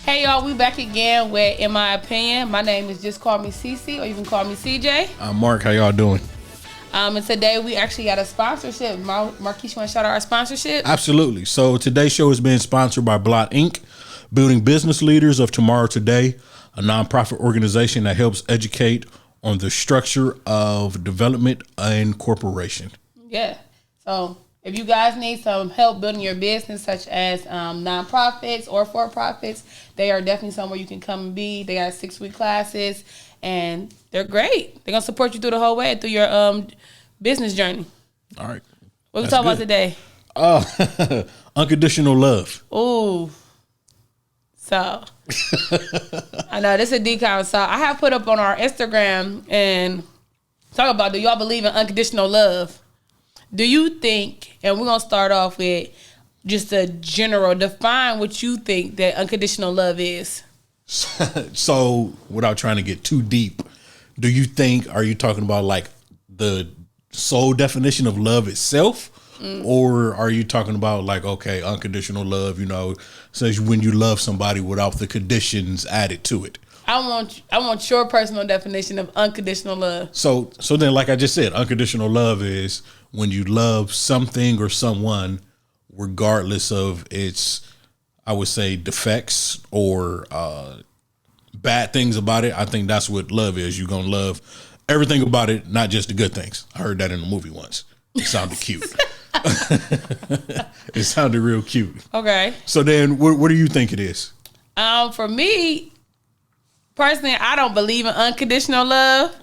Hey y'all, we back again with In My Opinion. My name is Just Call Me Cece, or you can call me CJ. I'm Mark. How y'all doing? And today we actually got a sponsorship. Marquise, you want to shout out our sponsorship? Absolutely. So today's show is being sponsored by Blot Inc., Building Business Leaders of Tomorrow Today, a nonprofit organization that helps educate on the structure of development and corporation. Yeah. So if you guys need some help building your business, such as nonprofits or for-profits, they are definitely somewhere you can come and be. They got 6-week classes, and they're great. They're going to support you through the whole way, through your business journey. All right. What we talking about today? Unconditional love. Ooh. So, I know this is a decon. So, I have put up on our Instagram and talk about, do y'all believe in unconditional love? Do you think, and we're going to start off with just a general, define what you think that unconditional love is. So, without trying to get too deep, are you talking about like the sole definition of love itself? Or are you talking about like, okay, unconditional love, says when you love somebody without the conditions added to it? I want your personal definition of unconditional love. So then, like I just said, unconditional love is when you love something or someone, regardless of its, I would say, defects or bad things about it. I think that's what love is. You're going to love everything about it, not just the good things. I heard that in a movie once. It sounded cute. It sounded real cute. Okay. So then what do you think it is? For me, personally, I don't believe in unconditional love.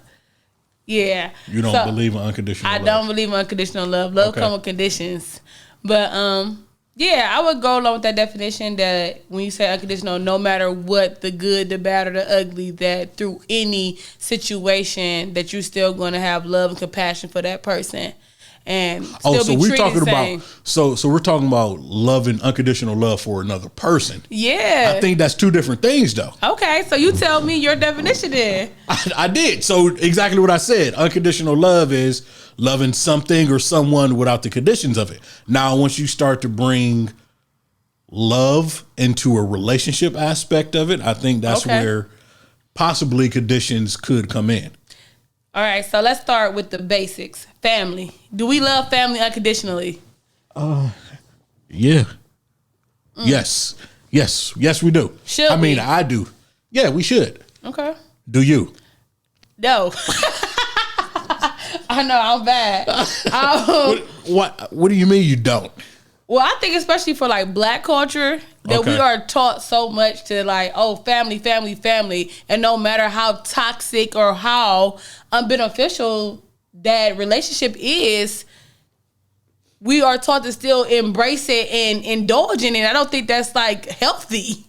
Yeah. You don't believe in unconditional love? I don't believe in unconditional love. Love comes with conditions. But yeah, I would go along with that definition that when you say unconditional, no matter what, the good, the bad, or the ugly, that through any situation that you're still going to have love and compassion for that person. And still be treated the same. So we're talking about loving unconditional love for another person. Yeah. I think that's two different things though. Okay, so you tell me your definition then. I did. So exactly what I said. Unconditional love is loving something or someone without the conditions of it. Now, once you start to bring love into a relationship aspect of it, I think that's where possibly conditions could come in. All right, so let's start with the basics. Family. Do we love family unconditionally? Yeah. Yes, we do. Should I mean, we? I do. Yeah, we should. Okay. Do you? No. I know, I'm bad. What do you mean you don't? Well, I think especially for like Black culture that we are taught so much to like, oh, family, family, family. And no matter how toxic or how unbeneficial that relationship is, we are taught to still embrace it and indulge in it. I don't think that's like healthy.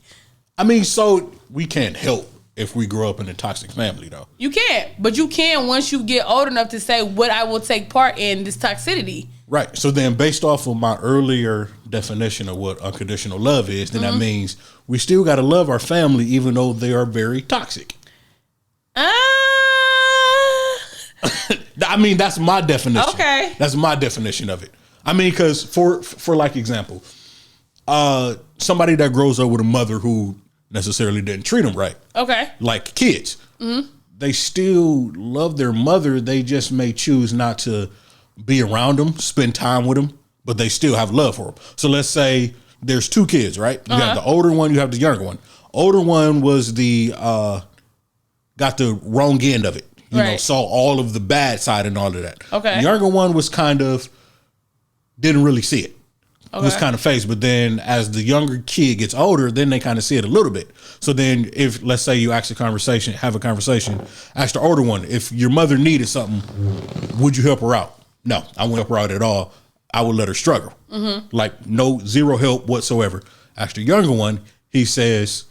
I mean, so we can't help if we grow up in a toxic family though. You can't, but you can once you get old enough to say what I will take part in this toxicity. Right. So then based off of my earlier definition of what unconditional love is, then that means we still got to love our family even though they are very toxic. I mean, that's my definition. Okay. That's my definition of it. I mean, because for like example, somebody that grows up with a mother who necessarily didn't treat them right. Okay. Like kids. Mm-hmm. They still love their mother. They just may choose not to be around them, spend time with them, but they still have love for them. So let's say there's two kids, right? You have the older one, you have the younger one. Older one was got the wrong end of it. You know, saw all of the bad side and all of that. Okay. The younger one was kind of, didn't really see it. Was kind of phased. But then as the younger kid gets older, then they kind of see it a little bit. So then if, let's say you have a conversation, ask the older one, if your mother needed something, would you help her out? No, I wouldn't help her out at all. I would let her struggle. Mm-hmm. Like zero help whatsoever. Ask the younger one, he says,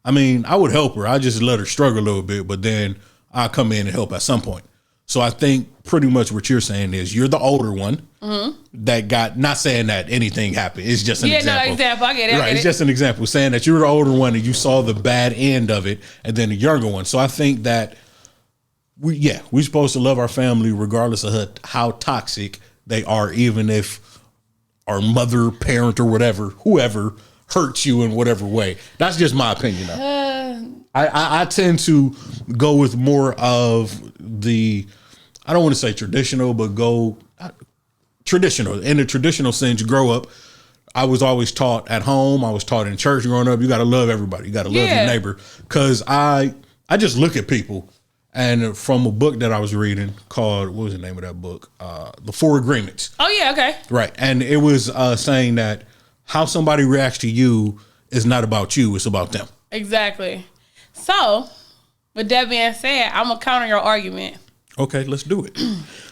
I mean, I would help her. I just let her struggle a little bit, but then I'll come in and help at some point. So I think pretty much what you're saying is you're the older one that got, not saying that anything happened. It's just an example. No, example. I get it. Right. It's just an example saying that you're the older one and you saw the bad end of it and then the younger one. So I think that we're supposed to love our family regardless of how toxic they are, even if our mother, parent, or whatever, whoever hurts you in whatever way. That's just my opinion. I tend to go with more of the, I don't want to say traditional, but traditional. In the traditional sense, you grow up. I was always taught at home. I was taught in church growing up. You got to love everybody. You got to love your neighbor. Because I just look at people, and from a book that I was reading called, what was the name of that book? The Four Agreements. Oh, yeah, okay. Right. And it was saying that how somebody reacts to you is not about you. It's about them. Exactly. So, with that being said, I'm going to counter your argument. Okay, let's do it.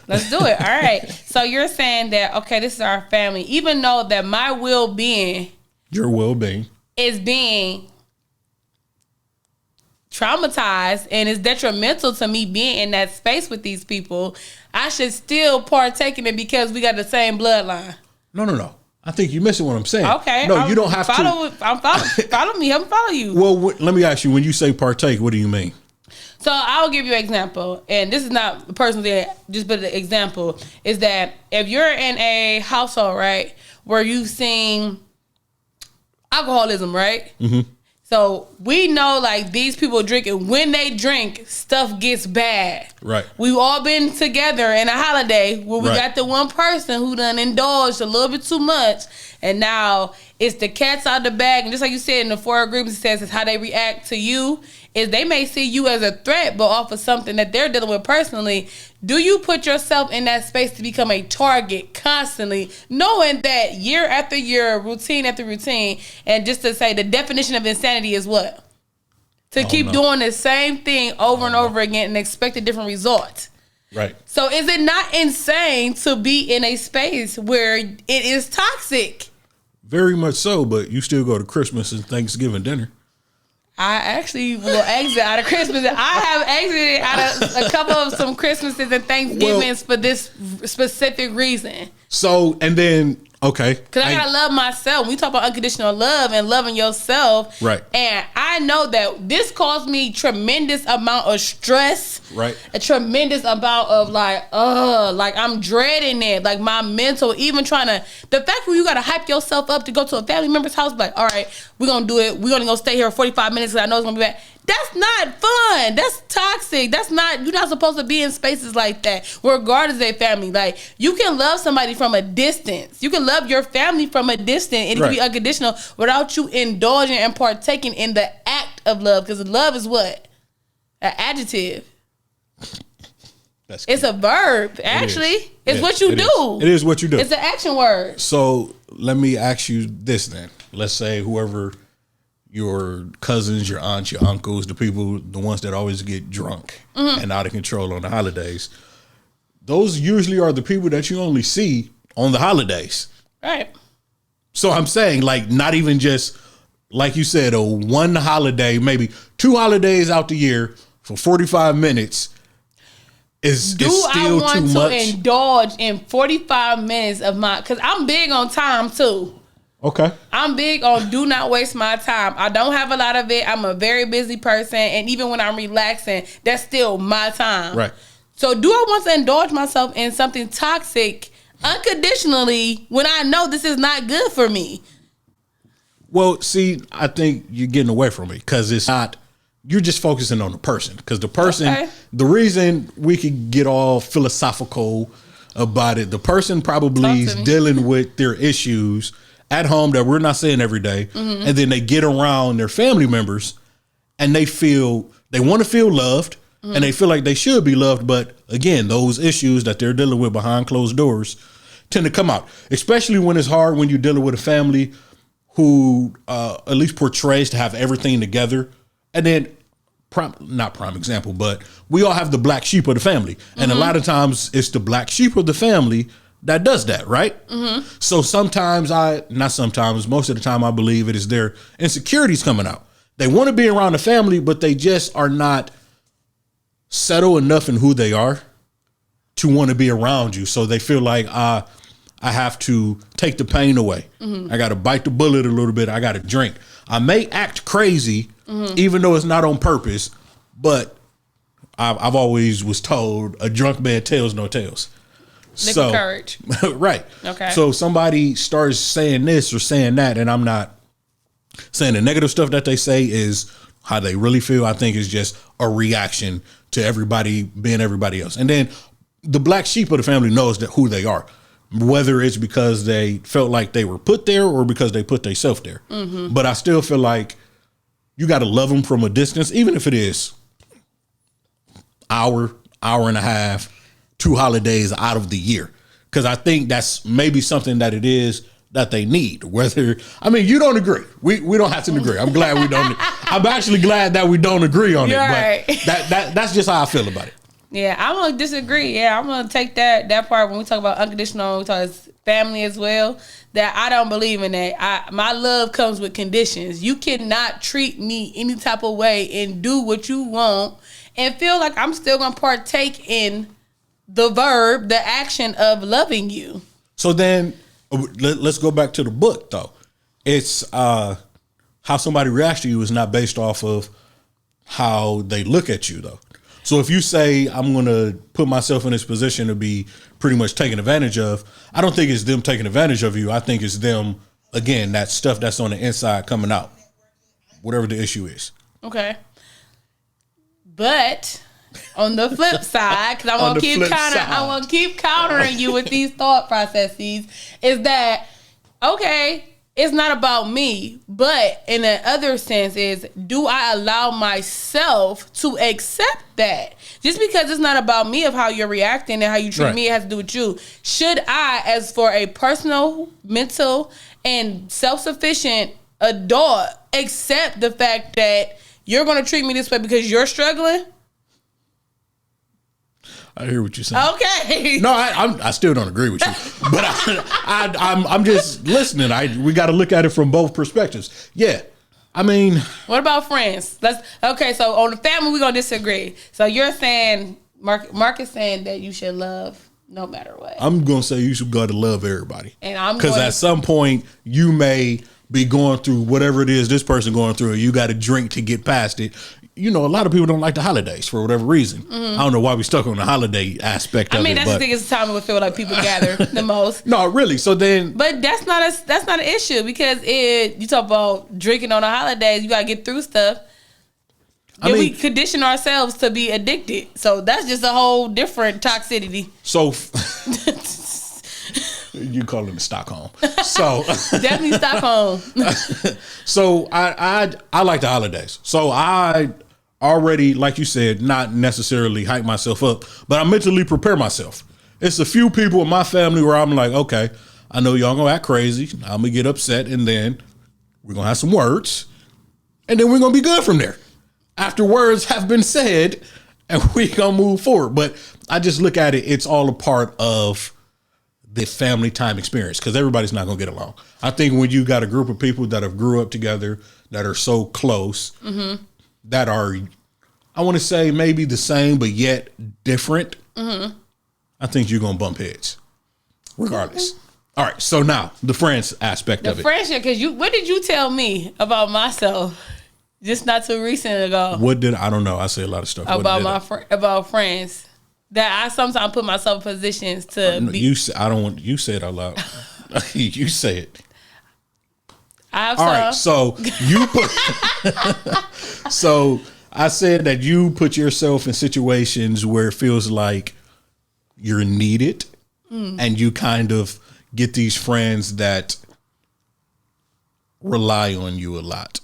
Let's do it. All right. So you're saying that, okay, this is our family. Even though that my well-being. Your well-being. Is being traumatized and is detrimental to me being in that space with these people, I should still partake in it because we got the same bloodline. No. I think you're missing what I'm saying. Okay. No, you don't have to. Follow me. Help me follow you. Well, let me ask you, when you say partake, what do you mean? So I'll give you an example, and this is not a personal thing, just but the example is that if you're in a household, right, where you've seen alcoholism, right? Mm-hmm. So we know like these people drink, and when they drink, stuff gets bad. Right. We've all been together in a holiday where we got the one person who done indulged a little bit too much, and now it's the cat's out the bag. And just like you said in the Four Agreements, it says it's how they react to you. Is they may see you as a threat, but off of something that they're dealing with personally. Do you put yourself in that space to become a target constantly, knowing that year after year, routine after routine, and just to say the definition of insanity is what? To keep doing the same thing over and over again and expect a different result. Right. So is it not insane to be in a space where it is toxic? Very much so, but you still go to Christmas and Thanksgiving dinner. I actually will exit out of Christmas. I have exited out of a couple of some Christmases and Thanksgivings for this specific reason. So, and then, okay. Because I gotta love myself. We talk about unconditional love and loving yourself. Right. And I know that this caused me tremendous amount of stress. Right. A tremendous amount of like I'm dreading it. Like my mental, even trying to, the fact where you gotta hype yourself up to go to a family member's house, like, all right, we're gonna do it. We're gonna go stay here 45 minutes because I know it's gonna be bad. That's not fun. That's toxic. That's not, you're not supposed to be in spaces like that, regardless of their family. Like, you can love somebody from a distance. You can love your family from a distance, and it can be unconditional without you indulging and partaking in the act of love. Because love is what? An adjective. It's a verb. Actually, it's what you do. It is what you do. It's an action word. So let me ask you this then. Let's say whoever, your cousins, your aunts, your uncles, the people, the ones that always get drunk and out of control on the holidays, those usually are the people that you only see on the holidays. Right. So I'm saying, like, not even just, like you said, a one holiday, maybe 2 holidays out the year for 45 minutes is still too much. Do I want to indulge in 45 minutes of my, because I'm big on time too. Okay. I'm big on do not waste my time. I don't have a lot of it. I'm a very busy person. And even when I'm relaxing, that's still my time. Right. So do I want to indulge myself in something toxic unconditionally when I know this is not good for me? Well, see, I think you're getting away from it because it's not, you're just focusing on the person. Because the person, the reason we could get all philosophical about it, the person probably is dealing with their issues at home that we're not seeing every day, and then they get around their family members and they want to feel loved, and they feel like they should be loved, but again, those issues that they're dealing with behind closed doors tend to come out, especially when it's hard when you're dealing with a family who at least portrays to have everything together. And then, not prime example, but we all have the black sheep of the family, and a lot of times it's the black sheep of the family that does that, right? So most of the time I believe it is their insecurities coming out. They want to be around the family, but they just are not settled enough in who they are to want to be around you. So they feel like, I have to take the pain away. I got to bite the bullet a little bit. I got to drink. I may act crazy, even though it's not on purpose, but I've always was told a drunk man tells no tales. Liquid courage. Right. Okay. So somebody starts saying this or saying that, and I'm not saying the negative stuff that they say is how they really feel. I think is just a reaction to everybody being everybody else. And then the black sheep of the family knows that who they are, whether it's because they felt like they were put there or because they put themselves there. Mm-hmm. But I still feel like you got to love them from a distance, even if it is hour and a half, 2 holidays out of the year. Because I think that's maybe something that it is that they need. Whether, I mean, you don't agree. We don't have to agree. I'm glad we don't. I'm actually glad that we don't agree on it. Right. But that's just how I feel about it. Yeah, I'm gonna disagree. Yeah, I'm gonna take that part when we talk about unconditional, we talk family as well. That I don't believe in that. My love comes with conditions. You cannot treat me any type of way and do what you want and feel like I'm still gonna partake in the verb, the action of loving you. So then, let's go back to the book though. It's how somebody reacts to you is not based off of how they look at you though. So if you say, I'm going to put myself in this position to be pretty much taken advantage of, I don't think it's them taking advantage of you. I think it's them, again, that stuff that's on the inside coming out, whatever the issue is. Okay. But on the flip side, because I want to keep countering you with these thought processes, is that, okay, it's not about me, but in the other sense is, do I allow myself to accept that? Just because it's not about me of how you're reacting and how you treat me, it has to do with you. Should I, as for a personal, mental, and self-sufficient adult, accept the fact that you're going to treat me this way because you're struggling? I hear what you're saying. Okay. No, I still don't agree with you, but I'm just listening. We got to look at it from both perspectives. Yeah, I mean, what about friends? Okay. So on the family, we're gonna disagree. So you're saying Mark is saying that you should love no matter what. I'm gonna say you should go to love everybody, and because at some point you may be going through whatever it is this person going through, and you got to drink to get past it. You know, a lot of people don't like the holidays for whatever reason. Mm-hmm. I don't know why we stuck on the holiday aspect of it. I mean, that's the thing, it's the time we feel like people gather the most. No, really. So then, but that's not an issue, because you talk about drinking on the holidays, you gotta get through stuff. Then we condition ourselves to be addicted. So that's just a whole different toxicity. So you call it Stockholm. So definitely Stockholm. So I like the holidays. So I already, like you said, not necessarily hype myself up, but I mentally prepare myself. It's a few people in my family where I'm like, okay, I know y'all gonna act crazy. I'm gonna get upset, and then we're gonna have some words, and then we're gonna be good from there. After words have been said, and we gonna move forward. But I just look at it, it's all a part of the family time experience, because everybody's not going to get along. I think when you got a group of people that have grew up together, that are so close, mm-hmm. that are, I want to say maybe the same, but yet different, mm-hmm. I think you're going to bump heads regardless. Mm-hmm. All right. So now the friends aspect of it. The friendship, because what did you tell me about myself just not too recent ago? I don't know. I say a lot of stuff. About friends. That I sometimes put myself in positions to be. You say it out loud. You say it. All right. So you put. So I said that you put yourself in situations where it feels like you're needed, and you kind of get these friends that rely on you a lot.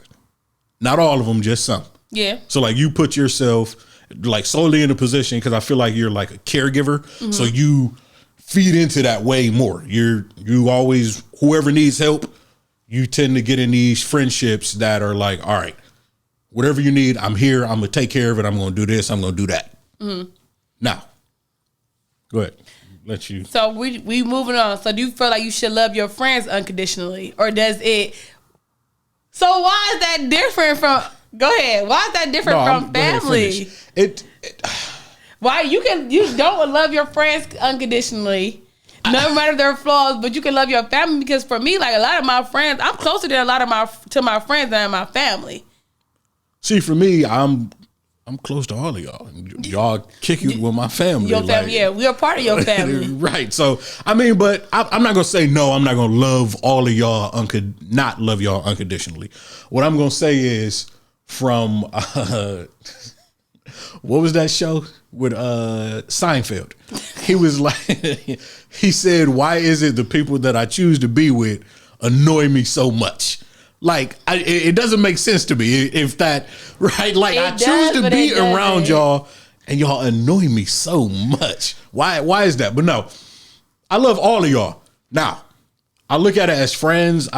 Not all of them, just some. Yeah. So like you put yourself like solely in a position, because I feel like you're like a caregiver. Mm-hmm. So you feed into that way more. You always, whoever needs help, you tend to get in these friendships that are like, all right, whatever you need, I'm here. I'm going to take care of it. I'm going to do this. I'm going to do that. Mm-hmm. Now, go ahead. Let you. So we moving on. So do you feel like you should love your friends unconditionally, or does it? So why is that different from? Go ahead. Why is that different from family? Why you don't love your friends unconditionally, no matter their flaws, but you can love your family? Because for me, like a lot of my friends, I'm closer to a lot of my friends than my family. See, for me, I'm I'm close to all of y'all. Y'all kick it with my family. Your family, yeah. We are part of your family. Right. So, I mean, but I'm not going to say no. I'm not going to love all of y'all, not love y'all unconditionally. What I'm going to say is from, what was that show with Seinfeld? He was like, he said, why is it the people that I choose to be with annoy me so much? Like, it doesn't make sense to me if that, right? Like, I choose to be around y'all and y'all annoy me so much. Why is that? But no, I love all of y'all. Now, I look at it as friends.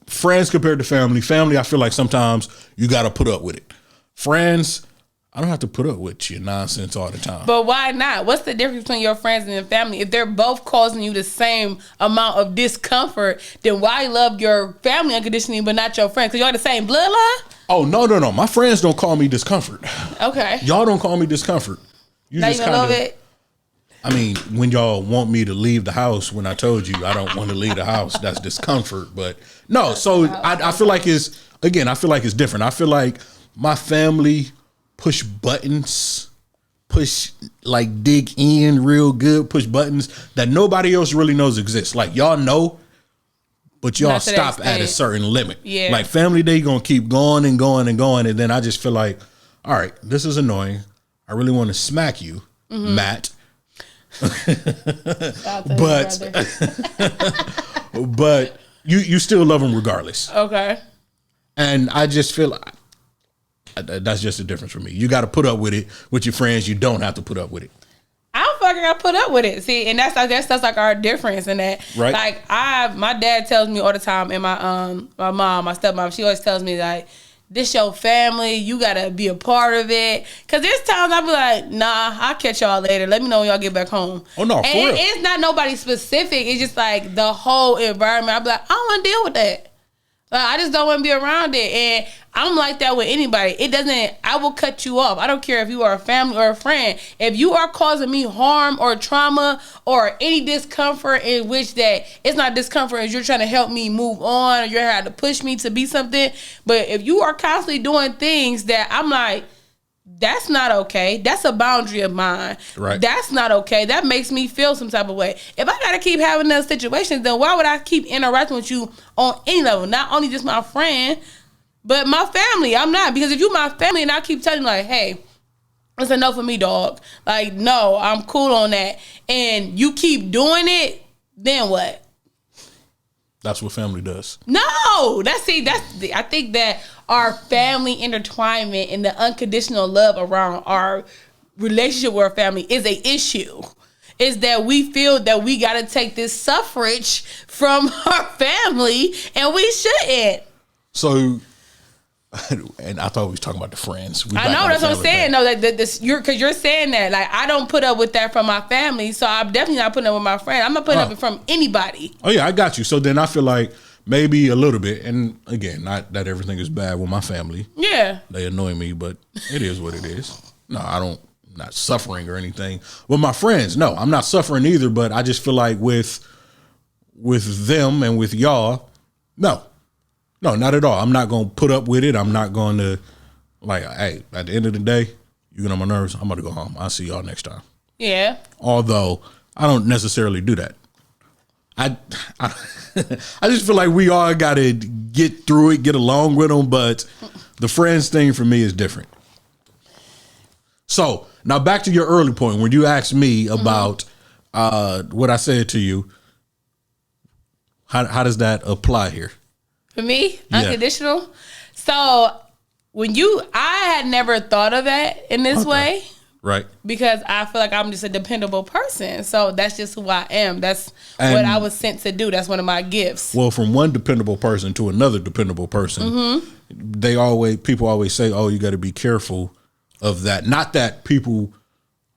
Friends compared to family. Family, I feel like sometimes you got to put up with it. Friends, I don't have to put up with your nonsense all the time. But why not? What's the difference between your friends and your family? If they're both causing you the same amount of discomfort, then why love your family unconditionally but not your friends? Because y'all the same bloodline? Oh, no. My friends don't call me discomfort. Okay. Y'all don't call me discomfort. You not just even love it? I mean, when y'all want me to leave the house when I told you I don't want to leave the house, that's discomfort. But no, so I feel like it's different. I feel like my family push buttons, dig in real good, push buttons that nobody else really knows exist. Like, y'all know, but y'all stop at a certain limit. Yeah. Like, family day gonna keep going and going and going. And then I just feel like, all right, this is annoying. I really want to smack you, Matt. but you still love him regardless. Okay. And I just feel like that's just a difference for me. You got to put up with it. With your friends, you don't have to put up with it. I don't fucking got to put up with it. See, and that's like our difference in that. Right. Like, my dad tells me all the time, and my mom, my stepmom, she always tells me, like, this your family, you gotta be a part of it. Cause there's times I'll be like, nah, I'll catch y'all later. Let me know when y'all get back home. Oh no, for real. It's not nobody specific. It's just like the whole environment. I'll be like, I don't want to deal with that. Like, I just don't want to be around it. And I'm like that with anybody. I will cut you off. I don't care if you are a family or a friend. If you are causing me harm or trauma or any discomfort in which that it's not discomfort as you're trying to help me move on or you're trying to push me to be something. But if you are constantly doing things that I'm like, that's not okay. That's a boundary of mine. Right. That's not okay. That makes me feel some type of way. If I got to keep having those situations, then why would I keep interacting with you on any level? Not only just my friend, but my family. I'm not. Because if you my family and I keep telling you, like, hey, it's enough for me, dog. Like, no, I'm cool on that. And you keep doing it, then what? That's what family does. No, I think that our family intertwinement and the unconditional love around our relationship with our family is a issue. Is that we feel that we got to take this suffrage from our family, and we shouldn't. So, and I thought we was talking about the friends. I know, that's what I'm saying. No, because you're saying that. Like, I don't put up with that from my family, so I'm definitely not putting up with my friend. I'm not putting up with from anybody. Oh yeah, I got you. So then I feel like maybe a little bit, and again, not that everything is bad with my family. Yeah, they annoy me, but it is what it is. No, I'm not suffering or anything. With my friends, no, I'm not suffering either. But I just feel like with them and with y'all, no, not at all. I'm not going to put up with it. I'm not going to, like, hey, at the end of the day, you get on my nerves, I'm going to go home. I'll see y'all next time. Yeah. Although I don't necessarily do that. I just feel like we all got to get through it, get along with them. But the friends thing for me is different. So now back to your early point when you asked me about what I said to you. How does that apply here? For me, unconditional. So I had never thought of that in this way. Right. Because I feel like I'm just a dependable person. So that's just who I am. That's what I was sent to do. That's one of my gifts. Well, from one dependable person to another dependable person, people always say, oh, you got to be careful of that. Not that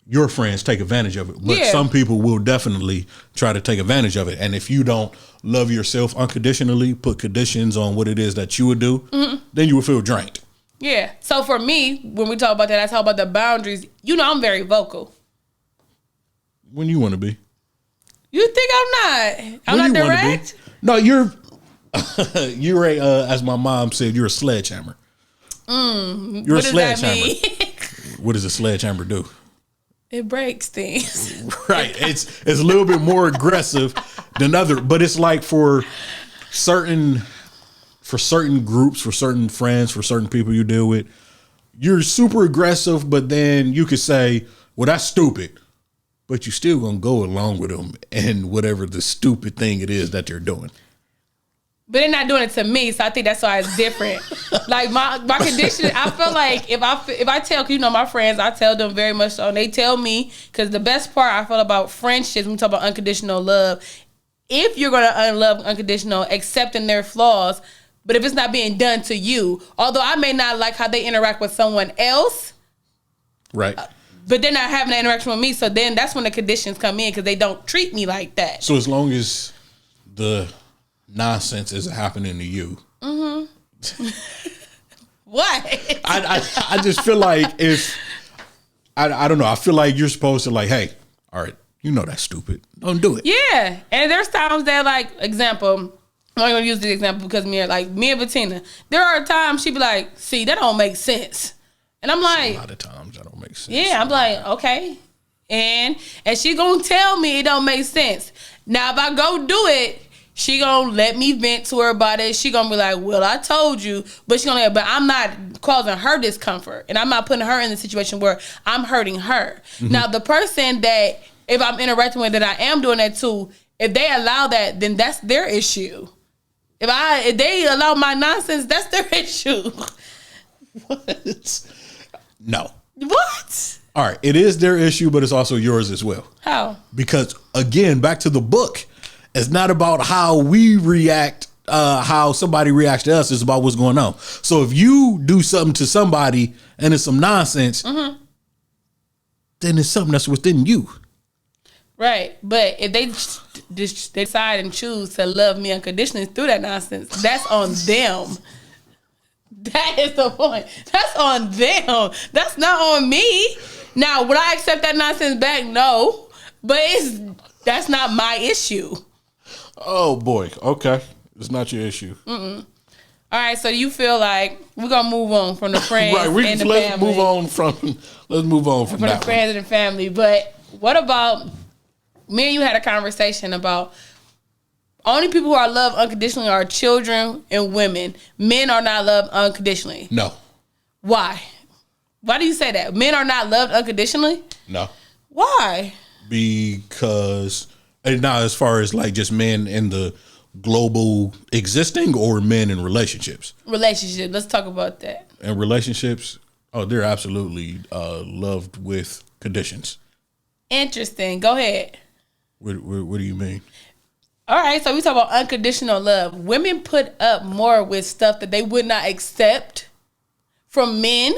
your friends take advantage of it, but some people will definitely try to take advantage of it. And if you don't love yourself unconditionally, put conditions on what it is that you would do, then you will feel drained. Yeah. So for me, when we talk about that, I talk about the boundaries. You know, I'm very vocal. When you want to be. You think I'm not? I'm not direct? No, you're as my mom said, you're a sledgehammer. You're a sledgehammer. what does a sledgehammer do? It breaks things. Right. It's a little bit more aggressive than other, but it's like for certain groups, for certain friends, for certain people you deal with, you're super aggressive, but then you could say, well, that's stupid, but you still gonna go along with them and whatever the stupid thing it is that they're doing. But they're not doing it to me, so I think that's why it's different. Like my condition, I feel like if I tell, you know, my friends, I tell them very much so, and they tell me, because the best part I feel about friendships, when we talk about unconditional love, if you're gonna love unconditional, accepting their flaws, but if it's not being done to you, although I may not like how they interact with someone else, right? But they're not having that interaction with me, so then that's when the conditions come in, because they don't treat me like that. So as long as the nonsense isn't happening to you. Mm-hmm. What? I just feel like if I don't know, I feel like you're supposed to like, hey, all right, you know that's stupid. Don't do it. Yeah. And there's times that, like, example, I'm only gonna use this example because me and Bettina, there are times she be like, see, that don't make sense. And I'm like, a lot of times that don't make sense. Yeah, I'm like, okay. And she gonna tell me it don't make sense. Now if I go do it, she gonna let me vent to her about it. She gonna be like, well, I told you. But but I'm not causing her discomfort. And I'm not putting her in the situation where I'm hurting her. Mm-hmm. Now, the person that, if I'm interacting with, that I am doing that to, if they allow that, then that's their issue. If they allow my nonsense, that's their issue. What? No. What? All right. It is their issue, but it's also yours as well. How? Because, again, back to the book. It's not about how we react, how somebody reacts to us. It's about what's going on. So if you do something to somebody and it's some nonsense, mm-hmm. then it's something that's within you. Right. But if they decide and choose to love me unconditionally through that nonsense, that's on them. That is the point. That's on them. That's not on me. Now, would I accept that nonsense back? No. But that's not my issue. Oh boy. Okay. It's not your issue. Mm-mm. All right. So you feel like we're gonna move on from the friends and the family. Let's move on from the friends and the family. But what about me and you had a conversation about only people who are loved unconditionally are children and women. Men are not loved unconditionally. No. Why? Why do you say that? Men are not loved unconditionally? No. Why? Because, and now as far as like just men in the global existing or men in relationships? Relationship. Let's talk about that. And relationships, they're absolutely loved with conditions. Interesting. Go ahead. What do you mean? All right, so we talk about unconditional love. Women put up more with stuff that they would not accept from men,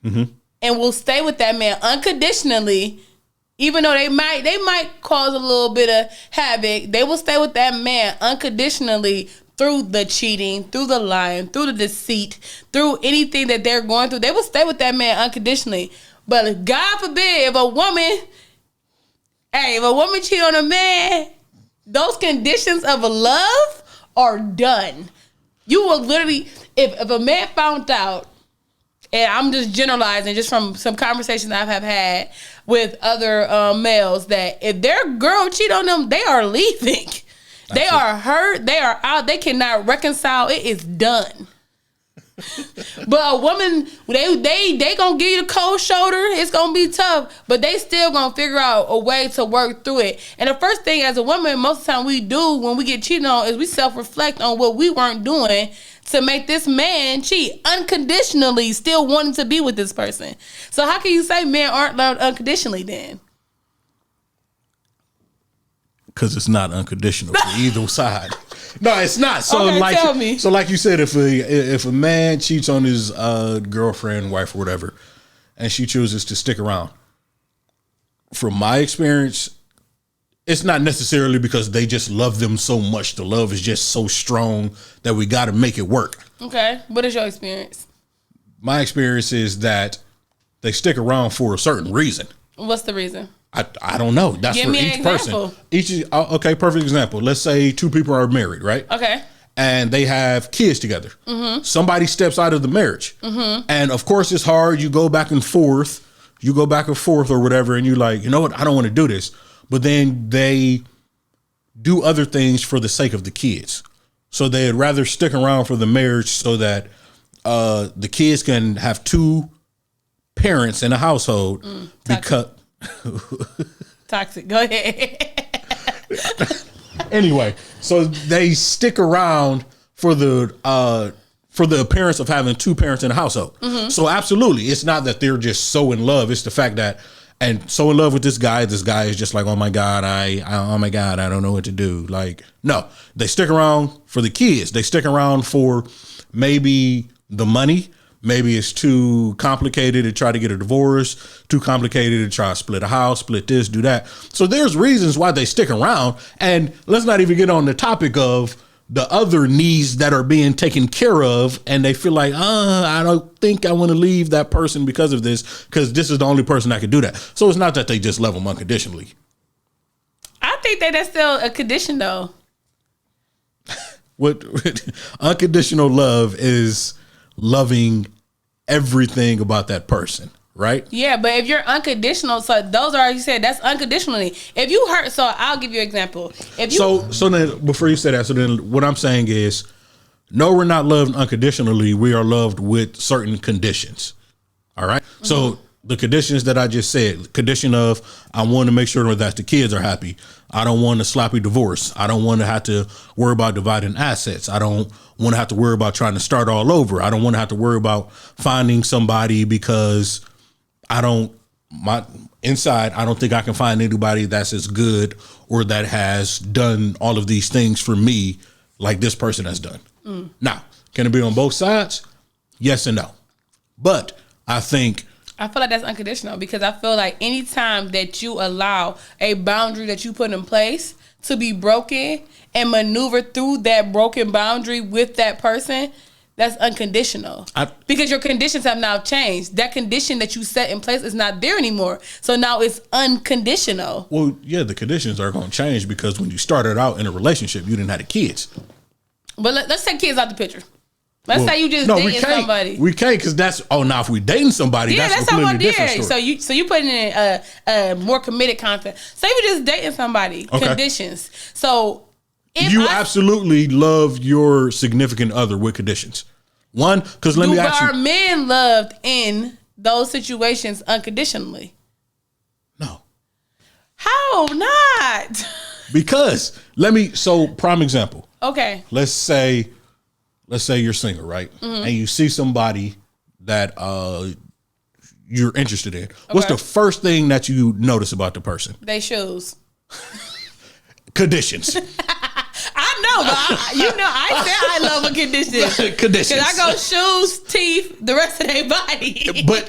mm-hmm. and will stay with that man unconditionally, even though they might cause a little bit of havoc. They will stay with that man unconditionally through the cheating, through the lying, through the deceit, through anything that they're going through. They will stay with that man unconditionally. But God forbid, if a woman cheat on a man, those conditions of love are done. You will literally, if a man found out, and I'm just generalizing just from some conversations I have had with other males, that if their girl cheat on them, they are leaving. They are hurt. They are out. They cannot reconcile. It is done. But a woman, they gonna give you the cold shoulder. It's gonna be tough, but they still gonna figure out a way to work through it. And the first thing as a woman, most of the time we do when we get cheated on, is we self-reflect on what we weren't doing to make this man cheat unconditionally, still wanting to be with this person. So how can you say men aren't loved unconditionally then? Because it's not unconditional for either side. No, it's not. So okay, tell me. So like you said, if a man cheats on his girlfriend, wife, or whatever, and she chooses to stick around, from my experience, it's not necessarily because they just love them so much. The love is just so strong that we got to make it work. Okay. What is your experience? My experience is that they stick around for a certain reason. What's the reason? I don't know. That's Give for me each an person. Okay, perfect example. Let's say two people are married, right? Okay. And they have kids together. Mm-hmm. Somebody steps out of the marriage. Mm-hmm. And of course it's hard. You go back and forth. you go back and forth or whatever, and you're like, you know what, I don't want to do this. But then they do other things for the sake of the kids. So they'd rather stick around for the marriage so that the kids can have two parents in a household. Because toxic. Go ahead. Anyway, so they stick around for the appearance of having two parents in a household. So absolutely, it's not that they're just so in love. It's the fact that, and so in love with this guy is just like, oh my God, I don't know what to do. Like, no, they stick around for the kids. They stick around for maybe the money. Maybe it's too complicated to try to get a divorce, too complicated to try to split a house, split this, do that. So there's reasons why they stick around. And let's not even get on the topic of the other needs that are being taken care of. And they feel like, I don't think I want to leave that person because of this, because this is the only person that can do that. So it's not that they just love them unconditionally. I think that's still a condition, though. What unconditional love is loving everything about that person, right? Yeah, but if you're unconditional, so those are, you said, that's unconditionally. If you hurt, so I'll give you an example. If you so then before you say that, so then what I'm saying is, no, we're not loved unconditionally. We are loved with certain conditions. All right. So the conditions that I just said, condition of, I want to make sure that the kids are happy. I don't want a sloppy divorce. I don't want to have to worry about dividing assets. I don't want to have to worry about trying to start all over. I don't want to have to worry about finding somebody because I don't think I can find anybody that's as good or that has done all of these things for me like this person has done. Now, can it be on both sides? Yes and no. But I feel like that's unconditional, because I feel like anytime that you allow a boundary that you put in place to be broken and maneuver through that broken boundary with that person, that's unconditional. Because your conditions have now changed. That condition that you set in place is not there anymore. So now it's unconditional. Well, yeah, the conditions are going to change because when you started out in a relationship, you didn't have the kids. But let's take kids out the picture. Let's say you just dating somebody. We can't, because now if we dating somebody, that's a completely different story. So you putting in a more committed content. Say you just dating somebody, conditions. So if you absolutely love your significant other with conditions. One, because let me ask you, are men loved in those situations unconditionally? No. How not? Because prime example. Okay. Let's say you're single, right? And you see somebody that you're interested in. What's the first thing that you notice about the person? They shoes. Conditions. I know, but I said I love a condition. Conditions. Because I go shoes, teeth, the rest of their body.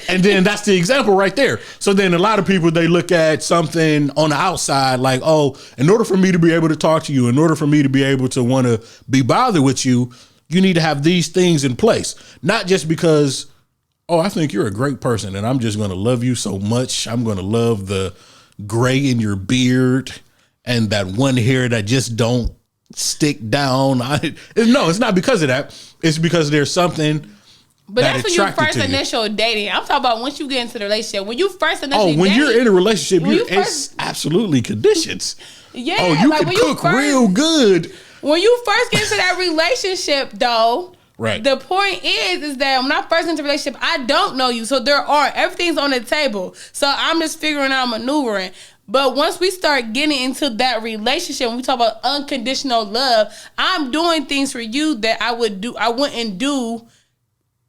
And then that's the example right there. So then a lot of people, they look at something on the outside like, oh, in order for me to be able to talk to you, in order for me to be able to want to be bothered with you, you need to have these things in place. Not just because, oh, I think you're a great person and I'm just going to love you so much. I'm going to love the gray in your beard and that one hair that just don't stick down. No, it's not because of that. It's because there's something. But that's when you first initial dating. I'm talking about once you get into the relationship. When you first initially when you're in a relationship, it's absolutely conditions. Yeah. Oh, you can cook real good. When you first get into that relationship, though, right. The point is that when I first into a relationship, I don't know you. So everything's on the table. So I'm just figuring out maneuvering. But once we start getting into that relationship, when we talk about unconditional love, I'm doing things for you that I wouldn't do,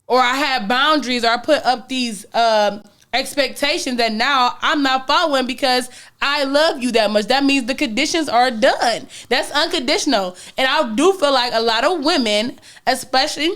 or I have boundaries, or I put up these expectations that now I'm not following because I love you that much. That means the conditions are done. That's unconditional. And I do feel like a lot of women, especially,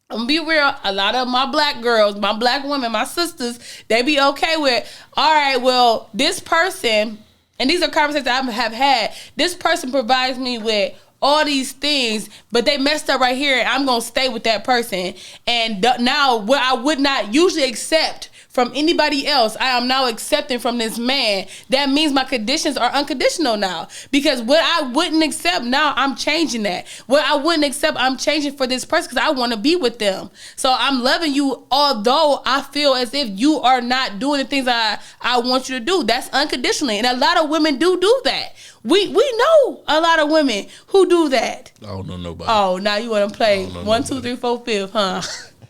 I'm gonna be real, a lot of my black girls, my black women, my sisters, they be okay with, all right, well, this person, and these are conversations I have had, this person provides me with all these things, but they messed up right here, and I'm gonna stay with that person. And now what I would not usually accept from anybody else, I am now accepting from this man. That means my conditions are unconditional now. Because what I wouldn't accept, now I'm changing that. What I wouldn't accept, I'm changing for this person because I want to be with them. So I'm loving you, although I feel as if you are not doing the things I want you to do. That's unconditionally. And a lot of women do that. We know a lot of women who do that. I don't know nobody. Oh, now you want to play 1, 2, 3, 4, 5, huh?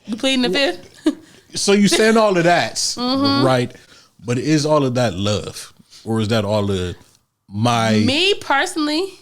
You pleading the fifth? So you saying all of that, right? But is all of that love, or is that all of me personally?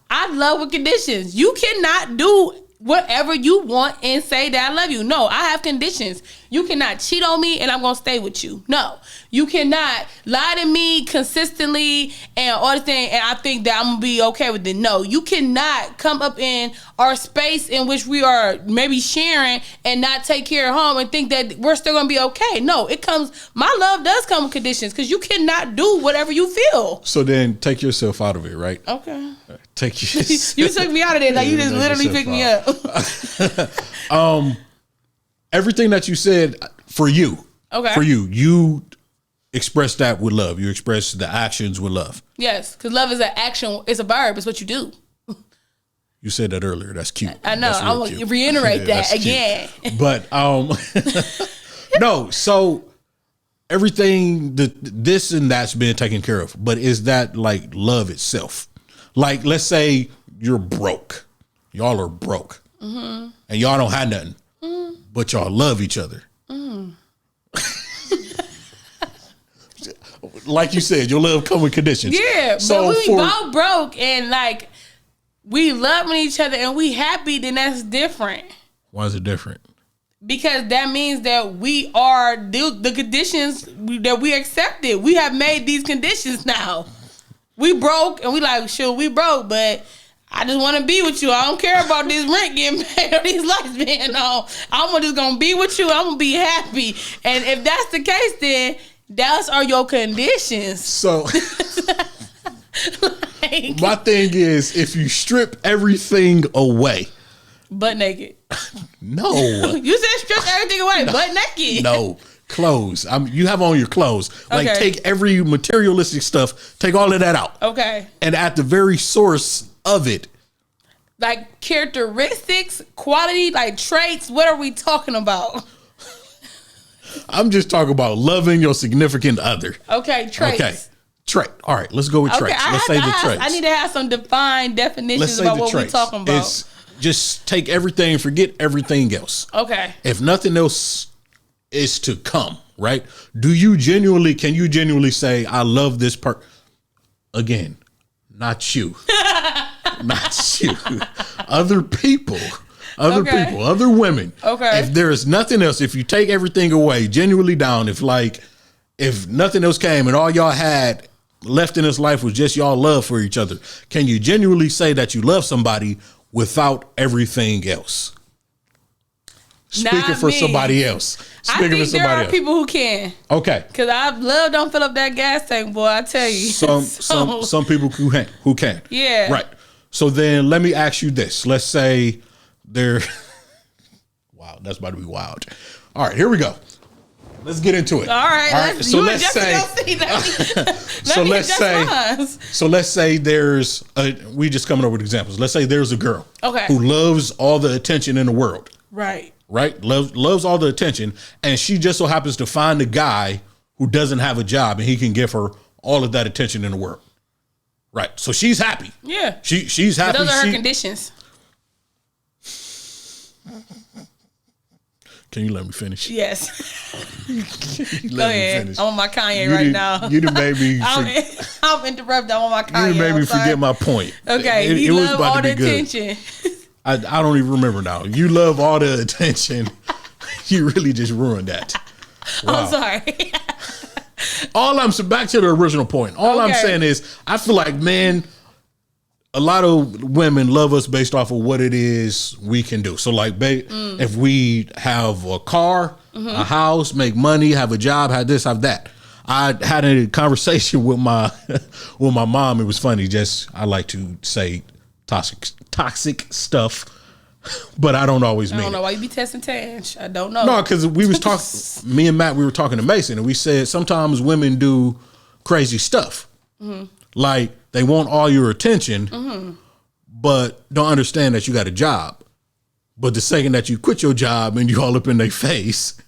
I love with conditions. You cannot do whatever you want and say that I love you. No, I have conditions. You cannot cheat on me and I'm going to stay with you. No, you cannot lie to me consistently and all the thing and I think that I'm going to be okay with it. No, you cannot come up in our space in which we are maybe sharing and not take care of home and think that we're still going to be okay. No, my love does come with conditions because you cannot do whatever you feel. So then take yourself out of it, right? Okay. Take yourself. You took me out of there. Like you just literally picked me up. Everything that you said for you, you express that with love. You express the actions with love. Yes, because love is an action. It's a verb. It's what you do. You said that earlier. That's cute. I know. I'm going to reiterate that again. But no. So everything this and that's been taken care of. But is that like love itself? Like, let's say you're broke. Y'all are broke. Mm-hmm. And y'all don't have nothing. Mm. But y'all love each other. Mm. Like you said, your love come with conditions. Yeah, so but we both broke and like we loving each other and we happy, then that's different. Why is it different? Because that means that we are the conditions that we accepted. We have made these conditions now. We broke and we like, sure, we broke, but I just want to be with you. I don't care about this rent getting paid or these lights being on. I'm just going to be with you. I'm going to be happy. And if that's the case, then those are your conditions. So my thing is, if you strip everything away. Butt naked. No. You said strip everything away, no, butt naked. No. Clothes. You have on your clothes. Like take every materialistic stuff, take all of that out. Okay. And at the very source of it. Like characteristics, quality, like traits, what are we talking about? I'm just talking about loving your significant other. Okay, traits. Okay. Trait. All right, let's go with traits. Let's say the traits. I need to have some defined definitions about what we're talking about. It's just take everything, forget everything else. Okay. If nothing else is to come, right? Can you genuinely say, I love this part? Again, not you. Not you. Other people, other women. Okay. If there is nothing else, if you take everything away, genuinely down, if nothing else came and all y'all had left in this life was just y'all love for each other, can you genuinely say that you love somebody without everything else? Speaking for somebody else. I think there are people who can. Okay. Because love don't fill up that gas tank, boy, I tell you. Some people who can. Yeah. Right. So then let me ask you this. Let's say wow, that's about to be wild. All right, here we go. Let's get into it. All right. So let's say there's we just coming up with examples. Let's say there's a girl who loves all the attention in the world. Right. Loves all the attention, and she just so happens to find a guy who doesn't have a job and he can give her all of that attention in the world. Right. So she's happy. Yeah. She's happy. But those are her conditions. Can you let me finish? Yes. Go ahead. I'm on my Kanye now. You done made me. I'm interrupted. I'm on my Kanye. You done made me forget my point. Okay. It was about all to be the attention. I don't even remember now. You love all the attention. You really just ruined that. Wow. I'm sorry. Back to the original point. All I'm saying is, I feel like, man, a lot of women love us based off of what it is we can do. So like, if we have a car, a house, make money, have a job, have this, have that. I had a conversation with my mom. It was funny. I like to say toxic stuff but I don't always mean it. I don't know why you be testing Tange. I don't know. No, because we was talking, me and Matt, we were talking to Mason, and we said sometimes women do crazy stuff. Mm-hmm. Like, they want all your attention, but don't understand that you got a job. But the second that you quit your job and you all up in their face,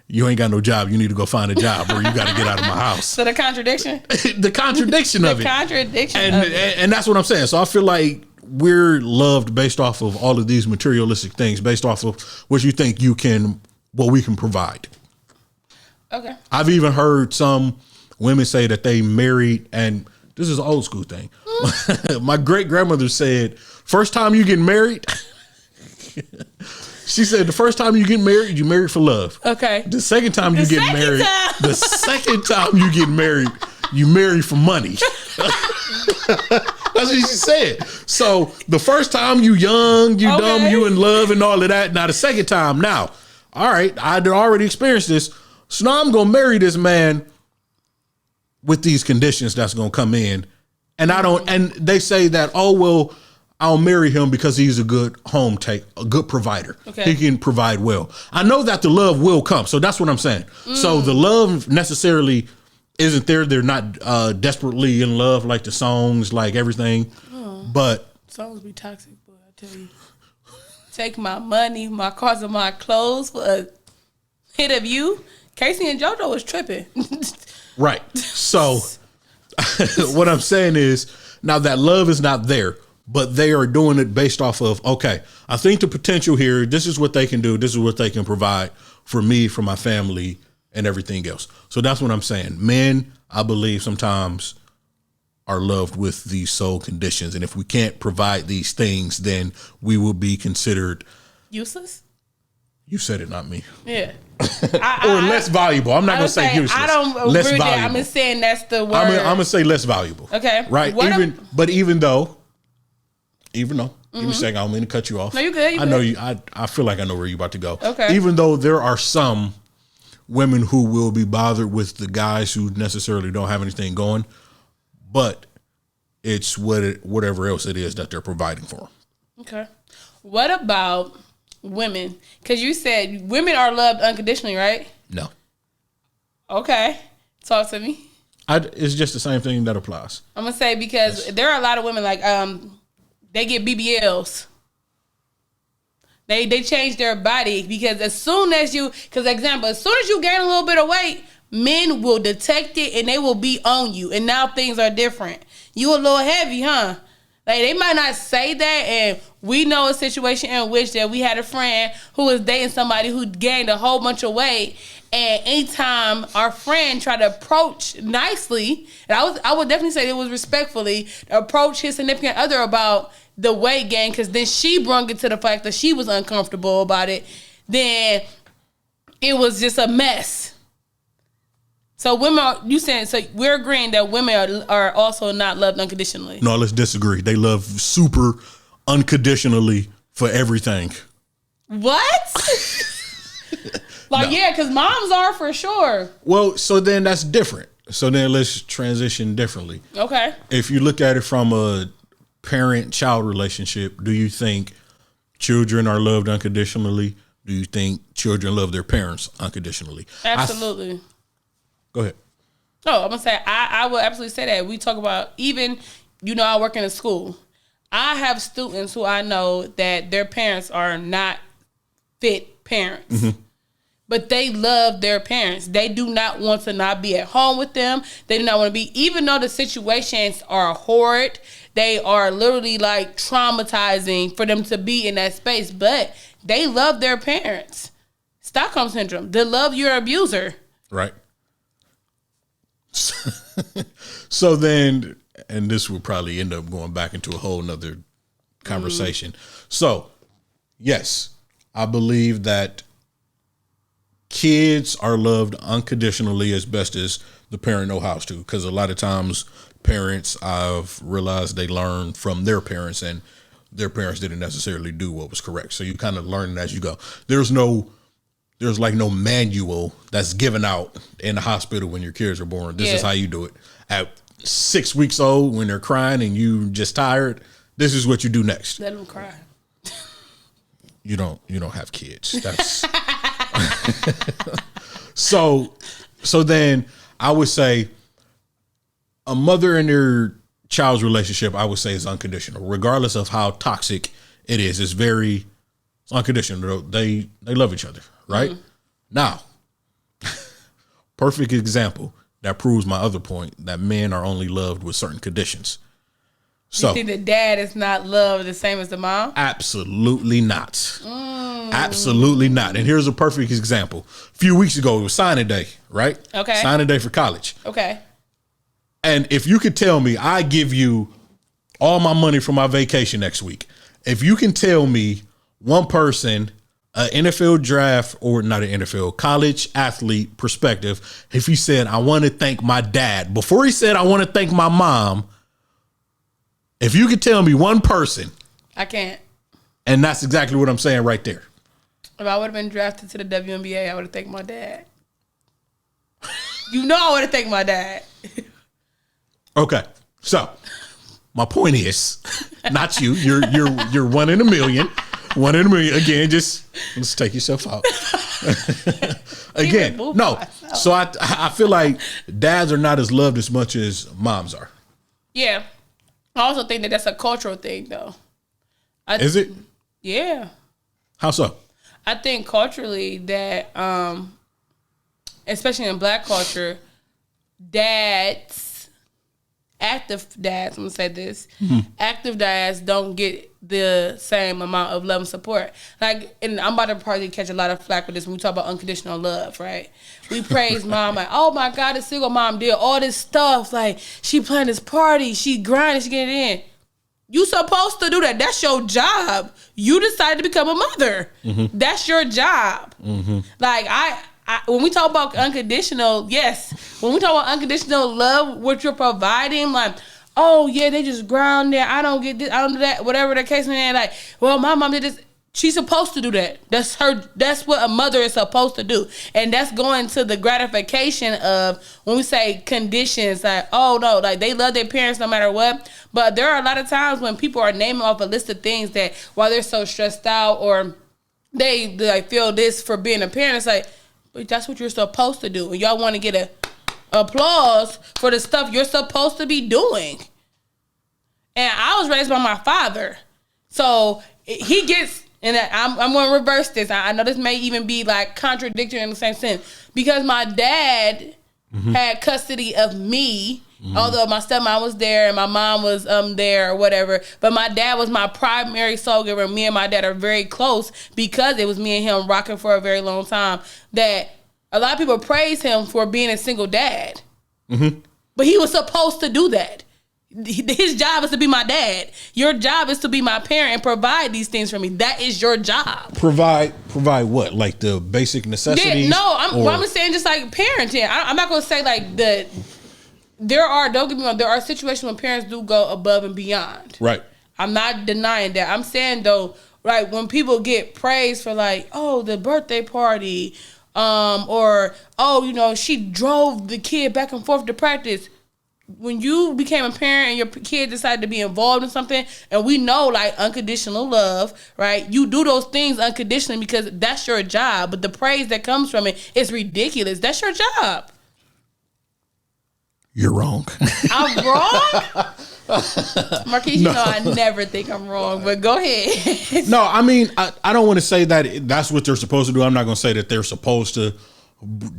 you ain't got no job. You need to go find a job, or you got to get out of my house. So the contradiction? The contradiction of it. The contradiction and that's what I'm saying. So I feel like we're loved based off of all of these materialistic things, based off of what you think what we can provide. Okay. I've even heard some women say that they married, and this is an old school thing. My great grandmother said, first time you get married, she said, the first time you get married, you married for love. Okay. The second time you get married, the second time you get married, you marry for money. That's what she said. So the first time you young, you dumb, you in love and all of that. Now the second time, now, all right, I'd already experienced this. So now I'm going to marry this man with these conditions that's going to come in. And and they say that, oh, well, I'll marry him because he's a good a good provider. Okay. He can provide well. I know that the love will come. So that's what I'm saying. So the love necessarily isn't there. They're not desperately in love like the songs, like everything. But songs be toxic, boy, I tell you. Take my money, my cars, and my clothes for a hit of you. Casey and JoJo was tripping. Right. So what I'm saying is, now that love is not there, but they are doing it based off of, okay, I think the potential here, this is what they can do. This is what they can provide for me, for my family, and everything else. So that's what I'm saying. Men, I believe, sometimes are loved with these soul conditions. And if we can't provide these things, then we will be considered useless. You said it, not me. Yeah. Or less valuable. I'm not going to say useless. I don't less agree with valuable. that. I'm just saying that's the word. I'm going to say less valuable. Okay. Right. Even though, give me a second, I don't mean to cut you off. No, you good. I know you. I feel like I know where you're about to go. Okay. Even though there are some women who will be bothered with the guys who necessarily don't have anything going, but it's whatever else it is that they're providing for them. Okay. What about women? Because you said women are loved unconditionally, right? No. Okay. Talk to me. It's just the same thing that applies. I'm going to say because there are a lot of women like they get BBLs. They change their body because as soon as you gain a little bit of weight, men will detect it and they will be on you. And now things are different. You a little heavy, huh? Like, they might not say that, and we know a situation in which that we had a friend who was dating somebody who gained a whole bunch of weight, and anytime our friend tried to approach nicely, and I would definitely say it was respectfully, approach his significant other about the weight gain, because then she brought it to the fact that she was uncomfortable about it, then it was just a mess. So we're agreeing that women are also not loved unconditionally. No, let's disagree. They love super unconditionally for everything. What? Yeah, because moms are for sure. Well, so then that's different. So then let's transition differently. Okay. If you look at it from a parent-child relationship, do you think children are loved unconditionally? Do you think children love their parents unconditionally? Absolutely. Go ahead. Oh, I'm going to say, I will absolutely say that. We talk about, even, I work in a school. I have students who I know that their parents are not fit parents. Mm-hmm. But they love their parents. They do not want to not be at home with them. They do not want to be, even though the situations are horrid, they are literally like traumatizing for them to be in that space. But they love their parents. Stockholm Syndrome. They love your abuser. Right. So then, and this will probably end up going back into a whole nother conversation. Mm-hmm. So, yes, I believe that kids are loved unconditionally as best as the parent knows how to, because a lot of times parents, I've realized, they learn from their parents, and their parents didn't necessarily do what was correct. So you kind of learn it as you go. There's like no manual that's given out in the hospital when your kids are born. This is how you do it. At 6 weeks old, when they're crying and you just tired, this is what you do next. Let them cry. you don't have kids. That's so then I would say a mother and their child's relationship, I would say, is unconditional, regardless of how toxic it is. It's unconditional. They love each other, right? Mm-hmm. Now, perfect example that proves my other point that men are only loved with certain conditions. So, you think the dad is not loved the same as the mom? Absolutely not. Absolutely not. And here's a perfect example. A few weeks ago, it was signing day, right? Okay. Signing day for college. Okay. And if you could tell me, I give you all my money for my vacation next week. If you can tell me one person, an NFL draft, or not an NFL, college athlete perspective, if he said, I want to thank my dad, before he said, I want to thank my mom, if you could tell me one person. I can't. And that's exactly what I'm saying right there. If I would have been drafted to the WNBA, I would have thanked my dad. I would have thanked my dad. Okay. So my point is, not you. You're one in a million. One in a million. Again, just let's take yourself out. Again, no. So I feel like dads are not as loved as much as moms are. Yeah. I also think that that's a cultural thing, though. Is it? Yeah. How so? I think culturally that, especially in Black culture, active dads, I'm going to say this, active dads don't get the same amount of love and support. Like, and I'm about to probably catch a lot of flack with this when we talk about unconditional love, right? We praise mom like, oh my God, this single mom did all this stuff. Like, she planned this party, she grinded, she get it in. You supposed to do that. That's your job. You decided to become a mother. Mm-hmm. That's your job. Mm-hmm. Like, I when we talk about unconditional, yes. When we talk about unconditional love, what you're providing, like, oh yeah, they just ground there. I don't get this, I don't do that, whatever the case may be. Like, well, my mom did this. She's supposed to do that. That's her. That's what a mother is supposed to do. And that's going to the gratification of when we say conditions, like, oh no, like they love their parents no matter what. But there are a lot of times when people are naming off a list of things that while they're so stressed out or they like feel this for being a parent, it's like, but that's what you're supposed to do. And y'all want to get a applause for the stuff you're supposed to be doing. And I was raised by my father. So he gets, and I'm going to reverse this. I know this may even be like contradictory in the same sense. Because my dad had custody of me, although my stepmom was there and my mom was there or whatever. But my dad was my primary soul giver. Me and my dad are very close because it was me and him rocking for a very long time. That a lot of people praise him for being a single dad. Mm-hmm. But he was supposed to do that. His job is to be my dad. Your job is to be my parent and provide these things for me. That is your job. Provide what? Like the basic necessities? Yeah, no, I'm saying just like parenting. I'm not going to say like don't get me wrong, there are situations when parents do go above and beyond. Right. I'm not denying that. I'm saying though, like when people get praised for like, oh, the birthday party, or, oh, she drove the kid back and forth to practice. When you became a parent and your kid decided to be involved in something, and we know like unconditional love, right? You do those things unconditionally because that's your job. But the praise that comes from it is ridiculous. That's your job. You're wrong. I'm wrong? Marquise, no. I never think I'm wrong, but go ahead. No, I mean, I don't want to say that that's what they're supposed to do. I'm not going to say that they're supposed to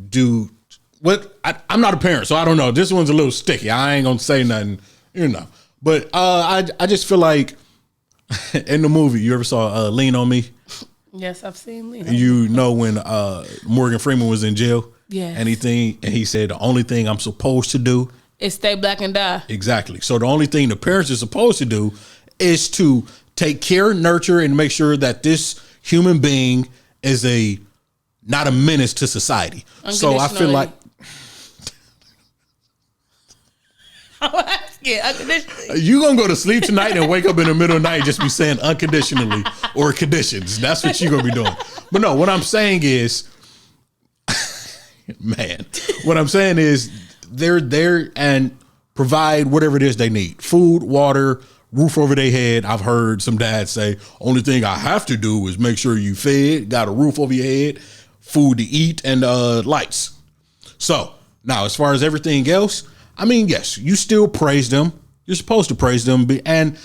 do what. I'm not a parent, so I don't know. This one's a little sticky. I ain't going to say nothing, But I just feel like in the movie, you ever saw Lean on Me? Yes, I've seen Lean. You know when Morgan Freeman was in jail? Yes. And he said, the only thing I'm supposed to do is stay black and die. Exactly. So the only thing the parents are supposed to do is to take care, nurture, and make sure that this human being is not a menace to society. So I feel like you gonna go to sleep tonight and wake up in the middle of the night and just be saying unconditionally or conditions. That's what you gonna be doing. But no, what I'm saying is, they're there and provide whatever it is they need: food, water, roof over their head. I've heard some dads say, only thing I have to do is make sure you fed, got a roof over your head, food to eat, and lights. So now, as far as everything else, I mean, yes, you still praise them. You're supposed to praise them. And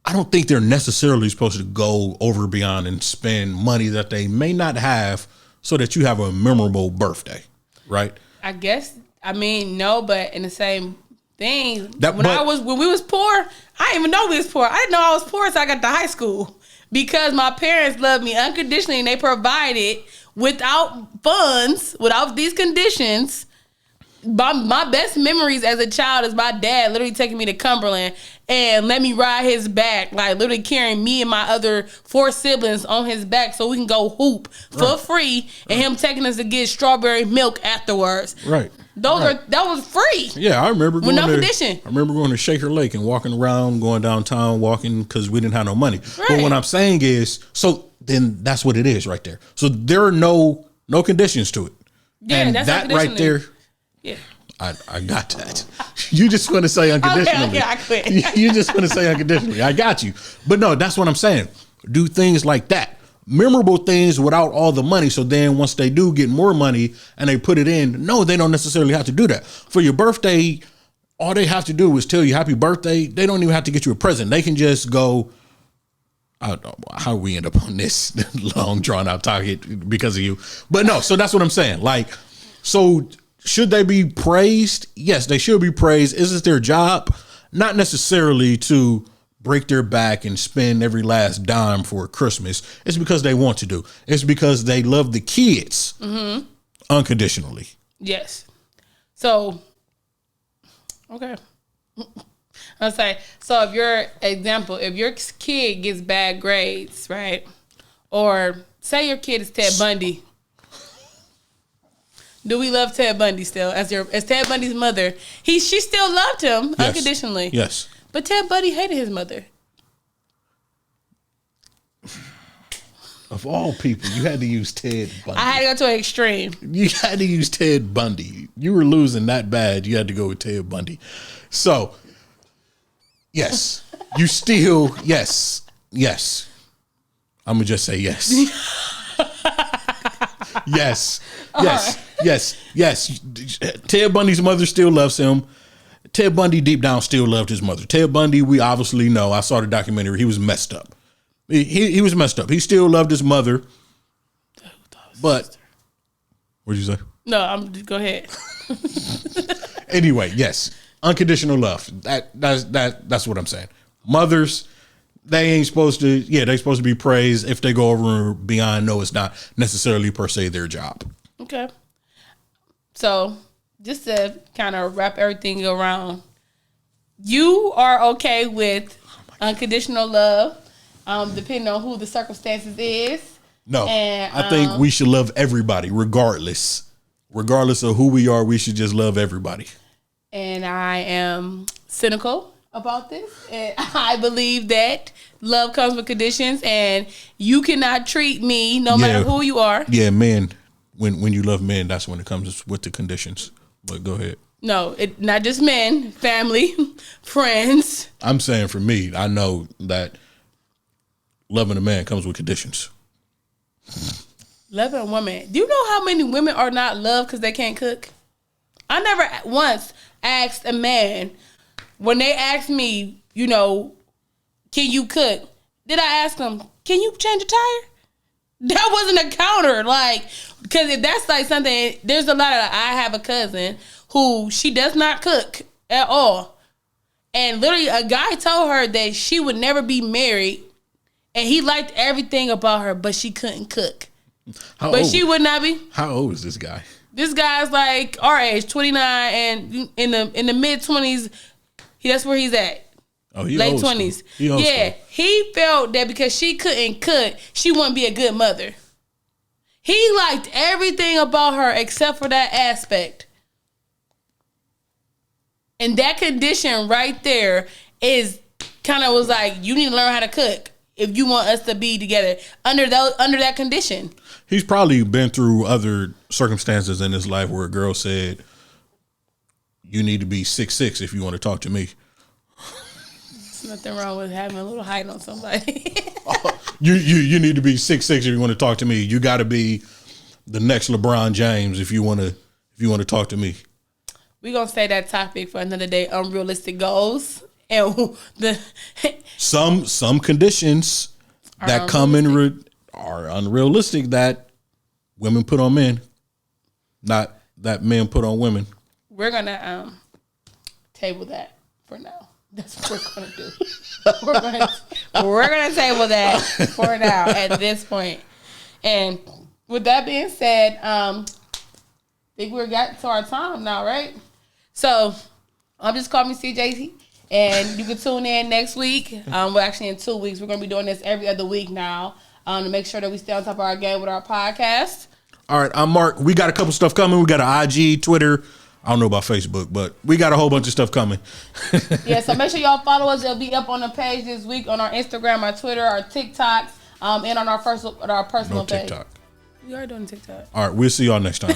I don't think they're necessarily supposed to go over beyond and spend money that they may not have so that you have a memorable birthday, right? I guess, I mean, no, but in the same thing, when we was poor, I didn't even know we was poor. I didn't know I was poor until I got to high school because my parents loved me unconditionally and they provided without funds, without these conditions. My best memories as a child is my dad literally taking me to Cumberland and let me ride his back, like literally carrying me and my other 4 siblings on his back so we can go hoop for free, and him taking us to get strawberry milk afterwards. Right. That was free. Yeah, I remember going with no condition. I remember going to Shaker Lake and walking around, going downtown, walking because we didn't have no money. Right. But what I'm saying is, so then that's what it is right there. So there are no conditions to it. Yeah, and that's that right there. Yeah. I got that. You just want to say unconditionally. Okay, I quit. You just want to say unconditionally. I got you. But no, that's what I'm saying. Do things like that. Memorable things without all the money. So then once they do get more money and they put it in, no, they don't necessarily have to do that. For your birthday, all they have to do is tell you happy birthday. They don't even have to get you a present. They can just go, I don't know how we end up on this long drawn out talk because of you. But no, so that's what I'm saying. Like, so should they be praised? Yes, they should be praised. Is it their job? Not necessarily to break their back and spend every last dime for Christmas. It's because they want to do. It's because they love the kids unconditionally. Yes. So, okay. I'll say, so if your kid gets bad grades, right? Or say your kid is Ted Bundy. Do we love Ted Bundy still as Ted Bundy's mother? She still loved him unconditionally. Yes. But Ted Bundy hated his mother. Of all people, you had to use Ted Bundy. I had to go to an extreme. You had to use Ted Bundy. You were losing that bad. You had to go with Ted Bundy. So, yes. You still, yes. I'm going to just say yes. Yes. Yes. Right. Yes. Ted Bundy's mother still loves him. Ted Bundy deep down still loved his mother. Ted Bundy, we obviously know. I saw the documentary. He was messed up. He was messed up. He still loved his mother. But what'd you say? No, go ahead. Anyway, yes. Unconditional love. That's what I'm saying. Mothers, they ain't supposed to, they're supposed to be praised. If they go over and beyond, no, it's not necessarily per se their job. Okay. So, just to kind of wrap everything around, you are okay with unconditional love, depending on who the circumstances is. No, and, I think we should love everybody, regardless of who we are. We should just love everybody. And I am cynical about this, and I believe that love comes with conditions, and you cannot treat me no matter who you are. Yeah, man. When you love men, that's when it comes with the conditions. But go ahead. No, not just men, family, friends. I'm saying for me, I know that loving a man comes with conditions. Loving a woman. Do you know how many women are not loved because they can't cook? I never once asked a man, when they asked me, can you cook? Did I ask them, can you change a tire? That wasn't a counter, because if that's like something, there's a lot of, I have a cousin who she does not cook at all. And literally a guy told her that she would never be married and he liked everything about her, but she couldn't cook. She would not be. How old is this guy? This guy's like our age, 29, and in the mid 20s, that's where he's at. Oh, he late 20s. He felt that because she couldn't cook, she wouldn't be a good mother. He liked everything about her except for that aspect. And that condition right there is kind of was like, you need to learn how to cook if you want us to be together under that condition. He's probably been through other circumstances in his life where a girl said, you need to be 6'6" if you want to talk to me. There's nothing wrong with having a little height on somebody. You need to be 6'6" if you want to talk to me. You got to be the next LeBron James if you want to talk to me. We're gonna say that topic for another day. Unrealistic goals and the some conditions that come in are unrealistic that women put on men, not that men put on women. We're gonna table that for now. That's what we're gonna do. we're gonna table that for now at this point. And with that being said, I think we're got to our time now, right? So I'm just calling me CJ, and you can tune in next week. Well, actually in 2 weeks. We're gonna be doing this every other week now to make sure that we stay on top of our game with our podcast. All right, I'm Mark. We got a couple stuff coming. We got an IG, Twitter. I don't know about Facebook, but we got a whole bunch of stuff coming. Yeah, so make sure y'all follow us. It'll be up on the page this week on our Instagram, our Twitter, our TikToks, and on our personal page. TikTok. We are doing TikTok. All right, we'll see y'all next time.